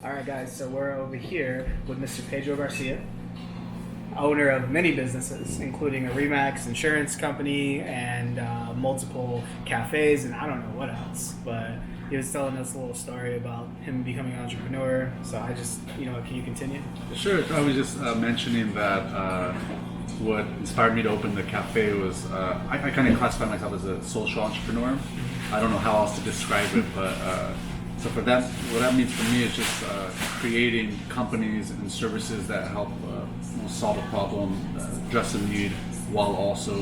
All right, guys, so we're over here with Mr. Pedro Garcia, owner of many businesses, including a Remax insurance company and multiple cafes, and I don't know what else. But he was telling us a little story about him becoming an entrepreneur. So I just, can you continue? Sure. I was just mentioning that what inspired me to open the cafe was I kind of classify myself as a social entrepreneur. I don't know how else to describe it, but so for that, what that means for me is just creating companies and services that help solve a problem, address a need, while also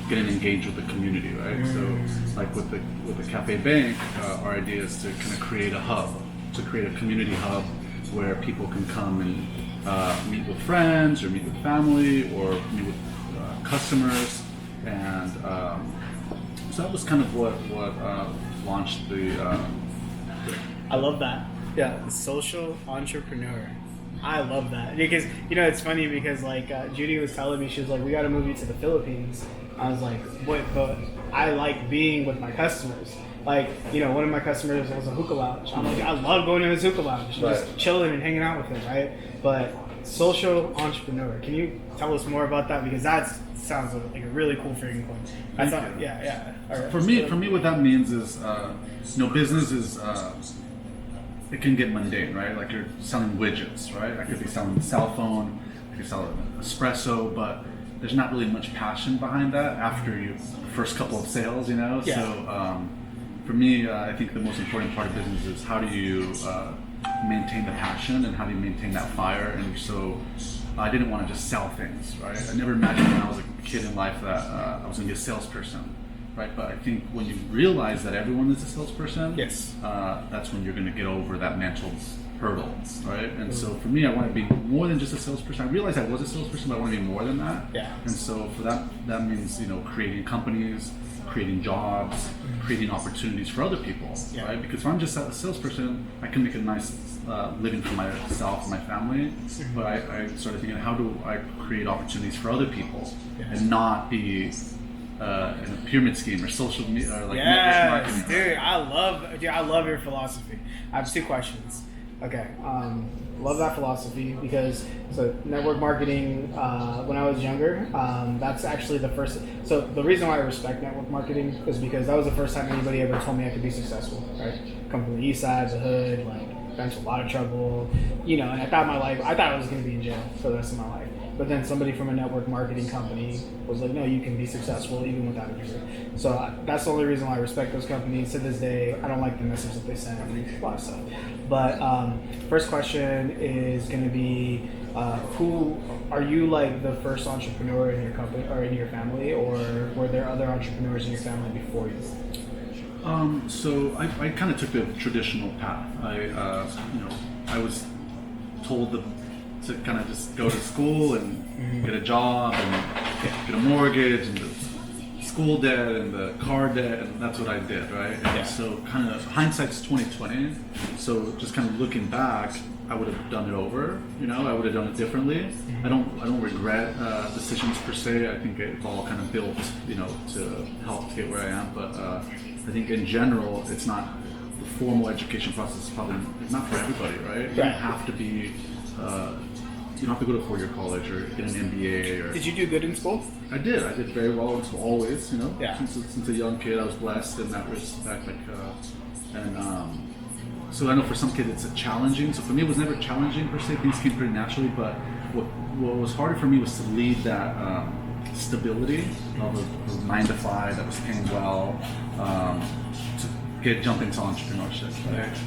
getting engaged with the community, right? So, like with the Cafe Bank, our idea is to kind of create a hub, to create a community hub where people can come and meet with friends, or meet with family, or meet with customers, and so that was kind of what launched the. I love that. Yeah, social entrepreneur. I love that because it's funny because Judy was telling me, she was like, we got to move you to the Philippines. I was like, what? But I like being with my customers. One of my customers was a hookah lounge. I'm like, I love going to his hookah lounge, just chilling and hanging out with him, right? But social entrepreneur. Can you tell us more about that? Because that sounds like a really cool freaking point. Yeah. All right. For me, what that means is, business is. It can get mundane, right? Like you're selling widgets, right? I could be selling a cell phone, I could sell an espresso, but there's not really much passion behind that after your first couple of sales, Yeah. So for me, I think the most important part of business is how do you maintain the passion and how do you maintain that fire? And so I didn't want to just sell things, right? I never imagined when I was a kid in life that I was going to be a salesperson. Right, but I think when you realize that everyone is a salesperson, yes, that's when you're going to get over that mental hurdle, right? And so for me, I want to be more than just a salesperson. I realized I was a salesperson, but I want to be more than that. Yeah. And so for that means creating companies, creating jobs, creating opportunities for other people, right? Because if I'm just a salesperson, I can make a nice living for myself and my family. But I started thinking, how do I create opportunities for other people and not be in a pyramid scheme or social media or network marketing. Dude, I love your philosophy. I have two questions. Okay, love that philosophy because network marketing. When I was younger, that's actually the first. So the reason why I respect network marketing is because that was the first time anybody ever told me I could be successful. Right, come from the east side, the hood, got into a lot of trouble. And I thought I was going to be in jail for the rest of my life. But then somebody from a network marketing company was like, no, you can be successful even without a degree. So that's the only reason why I respect those companies. To this day, I don't like the message that they send, a lot of stuff. But first question is going to be, who are you the first entrepreneur in your company or in your family, or were there other entrepreneurs in your family before you? So I kind of took the traditional path. I was told to kind of just go to school and get a job and get a mortgage and the school debt and the car debt, and that's what I did, right? And so kind of hindsight's 20/20. So just kind of looking back, I would have done it over. I would have done it differently. I don't regret decisions per se. I think it's all kind of built, to help get where I am. But I think in general, it's not the formal education process. Is probably not for everybody, right? You don't have to be. You don't have to go to 4-year college or get an MBA. Or Did you do good in school? I did. I did very well in school, always. Yeah. Since a young kid, I was blessed in that respect. So I know for some kids it's challenging. So for me, it was never challenging per se. Things came pretty naturally. But what was harder for me was to lead that stability of a 9 to 5 that was paying well to jump into entrepreneurship. Right?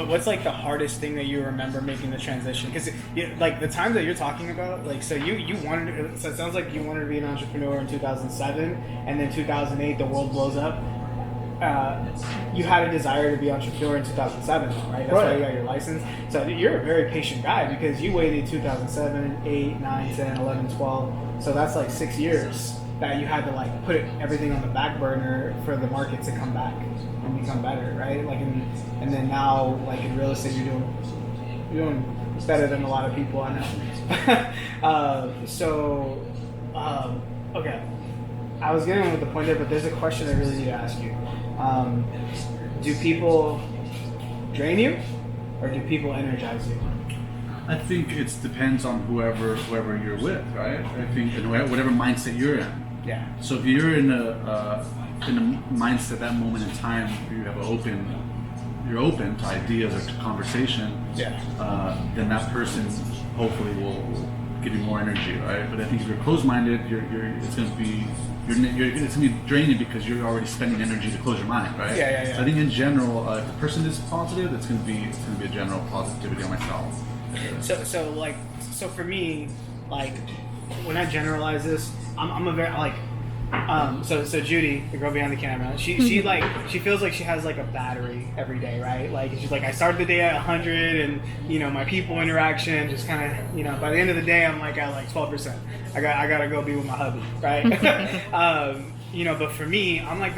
What's the hardest thing that you remember making the transition? Because the time that you're talking about, so you wanted. So it sounds like you wanted to be an entrepreneur in 2007, and then 2008 the world blows up. You had a desire to be an entrepreneur in 2007, right? That's why you got your license. So you're a very patient guy because you waited 2007, 8, 9, 10, 11, 12. So that's 6 years that you had to put everything on the back burner for the market to come back and become better, right? And then now in real estate you're doing better than a lot of people I know. Okay, I was getting with the point there, but there's a question I really need to ask you. Do people drain you or do people energize you? I think it depends on whoever you're with, right? I think in whatever mindset you're in. Yeah. So if you're in a mindset that moment in time where you have you're open to ideas or to conversation, then that person hopefully will give you more energy, right? But I think if you're closed-minded, it's going to be draining because you're already spending energy to close your mind, right? Yeah. So I think in general, if the person is positive, it's going to be a general positivity on myself. So for me, like when I generalize this, I'm a very like. So Judy, the girl behind the camera, she feels like she has like a battery every day, right? Like she's like, I started the day at 100, and my people interaction just kind of by the end of the day I'm like at like 12%. I gotta go be with my hubby, right? But for me, I'm like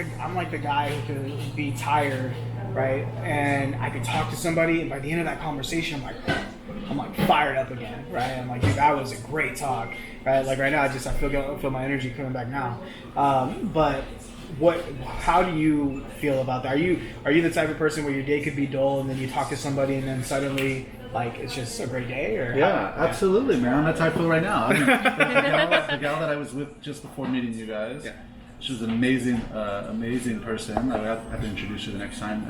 the guy who could be tired, right? And I could talk to somebody, and by the end of that conversation, I'm like fired up again, right? I'm like, dude, that was a great talk, right? Like right now, I feel my energy coming back now. But how do you feel about that? Are you the type of person where your day could be dull and then you talk to somebody and then suddenly like it's just a great day? Or absolutely, man. That's how I feel right now. I mean, the gal that I was with just before meeting you guys. Yeah. She was an amazing person. I have to introduce you the next time.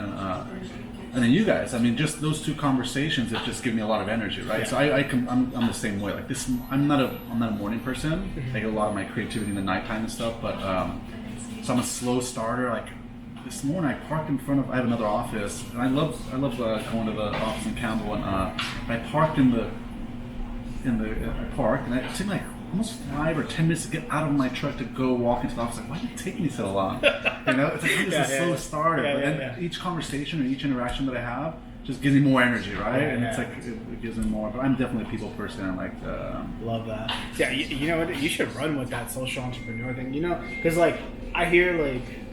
And then you guys, I mean, just those two conversations have just given me a lot of energy, right? So I'm the same way. Like this, I'm not a morning person. I get a lot of my creativity in the nighttime and stuff. But so I'm a slow starter. Like this morning, I parked in front of. I have another office, and I love going to the office in Campbell. And I parked I parked, and it took me like almost 5 or 10 minutes to get out of my truck to go walk into the office. Like, why did it take me so long? It's like a slow starter. But each conversation and each interaction that I have just gives me more energy, right? It's like it gives me more. But I'm definitely a people person. I like love that. Yeah, you know what? You should run with that social entrepreneur thing. Because like I hear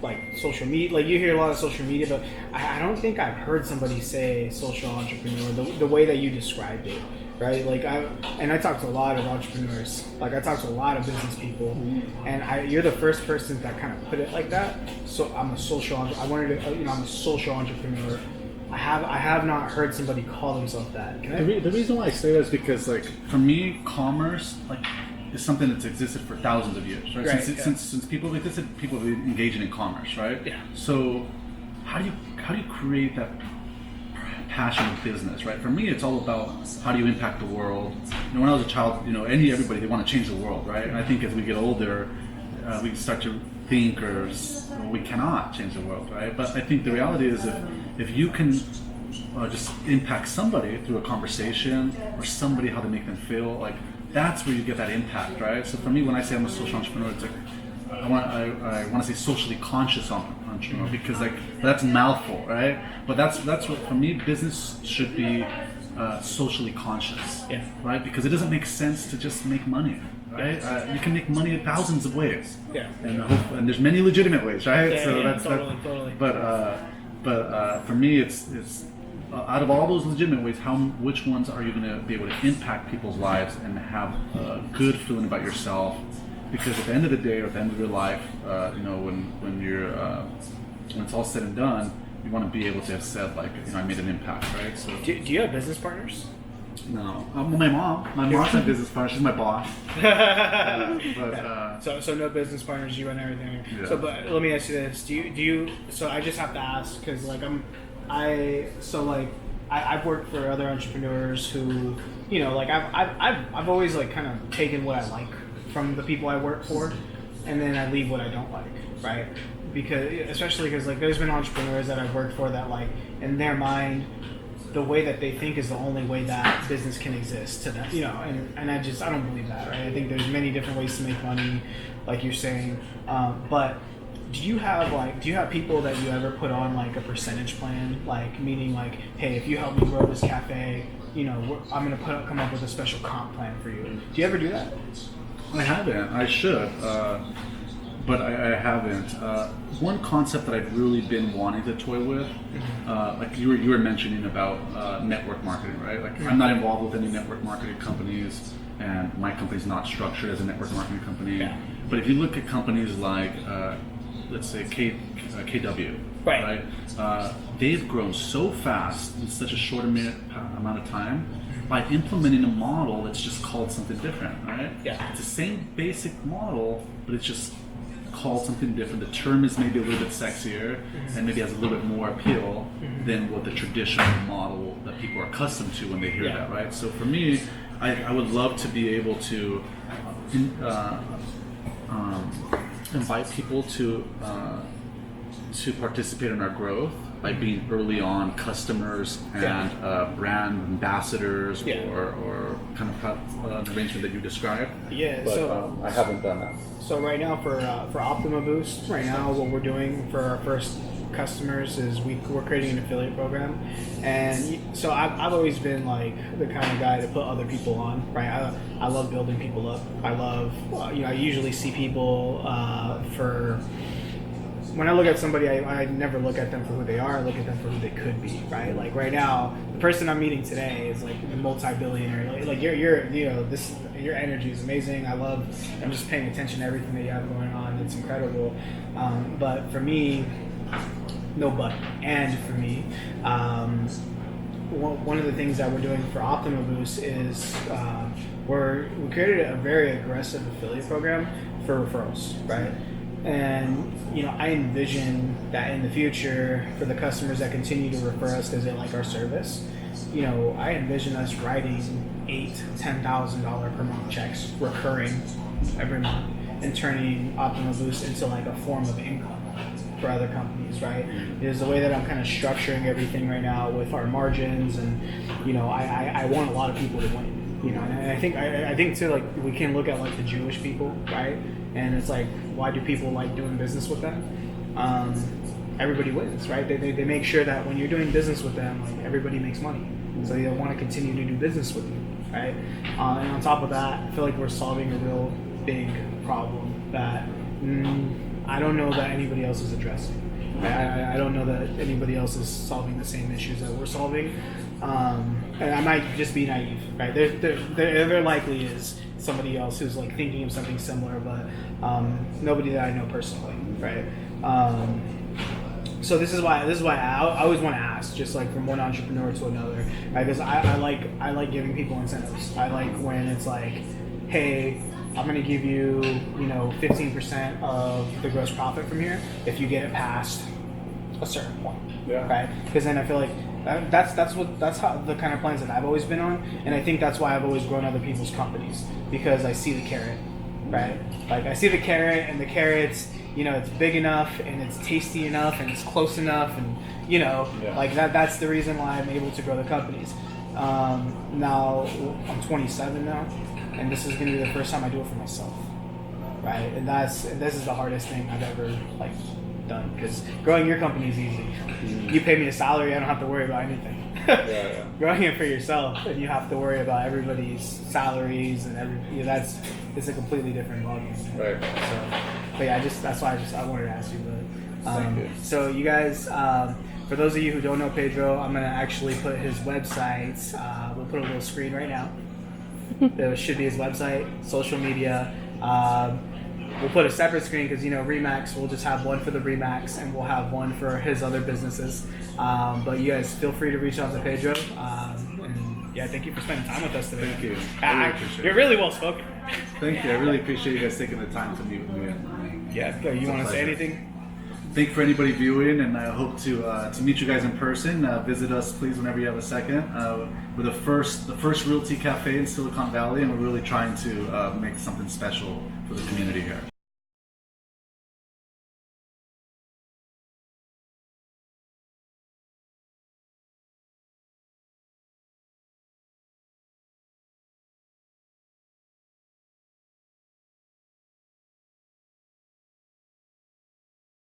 like social media, like you hear a lot of social media, but I don't think I've heard somebody say social entrepreneur the way that you described it. Right, like I talk to a lot of entrepreneurs. Like I talk to a lot of business people, and you're the first person that kind of put it like that. So I'm a social. I'm a social entrepreneur. I have not heard somebody call themselves that. The reason why I say that is because like for me, commerce is something that's existed for thousands of years, right? Since people have existed, people have been engaging in commerce, right? Yeah. So how do you create that passion of business, right? For me, it's all about how do you impact the world. When I was a child, everybody, they want to change the world, right? And I think as we get older, we start to think we cannot change the world, right? But I think the reality is if you can just impact somebody through a conversation or somebody, how to make them feel, like that's where you get that impact, right? So for me, when I say I'm a social entrepreneur, it's like I want to say socially conscious entrepreneur because like that's a mouthful, right? But that's what for me, business should be socially conscious, right? Because it doesn't make sense to just make money, right? You can make money in thousands of ways, and there's many legitimate ways, right? Totally. But for me, it's out of all those legitimate ways, which ones are you going to be able to impact people's lives and have a good feeling about yourself? Because at the end of the day, or at the end of your life, when you're when it's all said and done, you want to be able to have said like, I made an impact, right? So, do you have business partners? No, my mom's my business partner. She's my boss. So no business partners. You run everything. Yeah. So, but let me ask you this: Do you? So I just have to ask because like I've worked for other entrepreneurs who, like I've always like kind of taken what I like from the people I work for, and then I leave what I don't like, right? Especially because like there's been entrepreneurs that I've worked for that like in their mind the way that they think is the only way that business can exist to them, and I don't believe that, right? I think there's many different ways to make money, like you're saying, but do you have people that you ever put on like a percentage plan, like meaning like, hey, if you help me grow this cafe, I'm gonna come up with a special comp plan for you. Do you ever do that? I haven't. I should, but I haven't. One concept that I've really been wanting to toy with, like you were mentioning about network marketing, right? Like I'm not involved with any network marketing companies, and my company's not structured as a network marketing company. Yeah. But if you look at companies like, let's say KW, Right. They've grown so fast in such a short amount of time by implementing a model that's just called something different, right? Yeah. It's the same basic model, but it's just called something different. The term is maybe a little bit sexier and maybe has a little bit more appeal than what the traditional model that people are accustomed to when they hear that, right? So for me, I would love to be able to invite people to participate in our growth by being early on customers and brand ambassadors or kind of an arrangement that you described. Yeah, but, so I haven't done that. So right now for Optima Boost, right now what we're doing for our first customers is we're creating an affiliate program, and so I've always been like the kind of guy to put other people on, right? I love building people up. I love I usually see people for. When I look at somebody, I never look at them for who they are. I look at them for who they could be, right? Like right now, the person I'm meeting today is like a multi-billionaire. Like your energy is amazing. I'm just paying attention to everything that you have going on. It's incredible. But for me, no but. And for me, one of the things that we're doing for Optima Boost is we created a very aggressive affiliate program for referrals, right? And I envision that in the future, for the customers that continue to refer us because they like our service, I envision us writing $8,000-$10,000 per month checks recurring every month and turning Optima Boost into like a form of income for other companies, right? Is the way that I'm kind of structuring everything right now with our margins, and I want a lot of people to win. And I think too, like we can look at like the Jewish people, right? And it's like, why do people like doing business with them? Everybody wins, right? They make sure that when you're doing business with them, like everybody makes money, so they want to continue to do business with you, right? And on top of that, I feel like we're solving a real big problem that I don't know that anybody else is addressing. I don't know that anybody else is solving the same issues that we're solving. And I might just be naive, right? There likely is somebody else who's like thinking of something similar, but nobody that I know personally, right? So this is why I always want to ask, just like from one entrepreneur to another, right? Because I like giving people incentives. I like when it's like, hey, I'm going to give you 15% of the gross profit from here if you get it past a certain point, right? Because then I feel like that's how the kind of plans that I've always been on, and I think that's why I've always grown other people's companies, because I see the carrot, right? Like I see the carrot, and the carrot's it's big enough and it's tasty enough and it's close enough, and like that's the reason why I'm able to grow the companies. Now I'm 27 now, and this is going to be the first time I do it for myself, right? And this is the hardest thing I've ever done, because growing your company is easy. You pay me a salary, I don't have to worry about anything. Growing it for yourself, and you have to worry about everybody's salaries and it's a completely different ballgame. Right. So, but yeah, that's why I wanted to ask you. But Thank you. So you guys, for those of you who don't know Pedro, I'm gonna actually put his website. We'll put a little screen right now. It should be his website, social media. We'll put a separate screen because Remax, we'll just have one for the Remax and we'll have one for his other businesses. But you guys feel free to reach out to Pedro. And yeah, thank you for spending time with us today. Thank you. I really appreciate You're it. really well spoken. Thank you. I really appreciate you guys taking the time to meet with me. Yeah. You want to say anything? Thank you for anybody viewing, and I hope to meet you guys in person. Visit us, please, whenever you have a second. We're the first realty cafe in Silicon Valley, and we're really trying to make something special for the community here.